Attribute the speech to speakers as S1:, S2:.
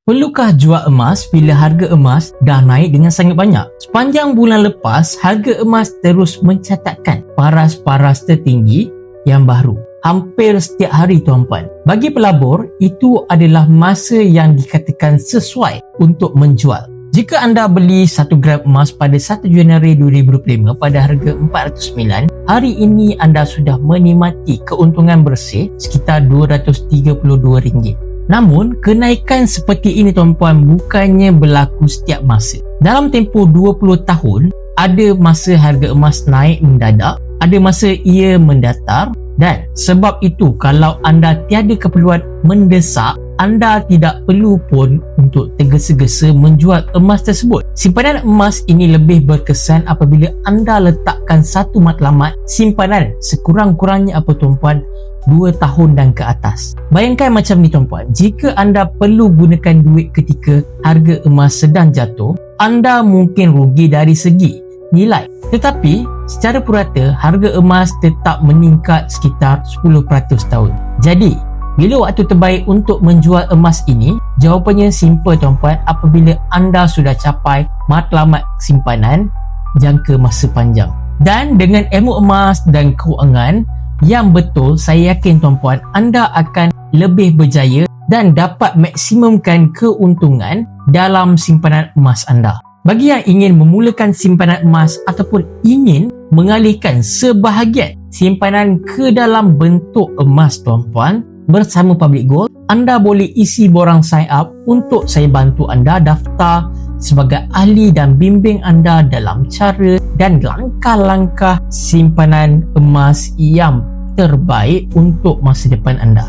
S1: Perlukah jual emas bila harga emas dah naik dengan sangat banyak? Sepanjang bulan lepas, harga emas terus mencatatkan paras-paras tertinggi yang baru. Hampir setiap hari tuan-puan. Bagi pelabur, itu adalah masa yang dikatakan sesuai untuk menjual. Jika anda beli 1 gram emas pada 1 Januari 2025 pada harga RM409, hari ini anda sudah menikmati keuntungan bersih sekitar RM232. Namun, kenaikan seperti ini tuan-puan bukannya berlaku setiap masa. Dalam tempoh 20 tahun, ada masa harga emas naik mendadak, ada masa ia mendatar, dan sebab itu kalau anda tiada keperluan mendesak, anda tidak perlu pun untuk tergesa-gesa menjual emas tersebut. Simpanan emas ini lebih berkesan apabila anda letakkan satu matlamat simpanan sekurang-kurangnya tuan-puan 2 tahun dan ke atas. Bayangkan macam ni tuan-puan, jika anda perlu gunakan duit ketika harga emas sedang jatuh, anda mungkin rugi dari segi nilai. Tetapi secara purata, harga emas tetap meningkat sekitar 10% tahun. Jadi, bila waktu terbaik untuk menjual emas ini? Jawapannya simple tuan-puan, apabila anda sudah capai matlamat simpanan jangka masa panjang. Dan dengan ilmu emas dan kewangan yang betul, saya yakin tuan-puan, anda akan lebih berjaya dan dapat maksimumkan keuntungan dalam simpanan emas anda. Bagi yang ingin memulakan simpanan emas ataupun ingin mengalihkan sebahagian simpanan ke dalam bentuk emas tuan-puan bersama Public Gold, anda boleh isi borang sign up untuk saya bantu anda daftar sebagai ahli dan bimbing anda dalam cara dan langkah-langkah simpanan emas yang terbaik untuk masa depan anda.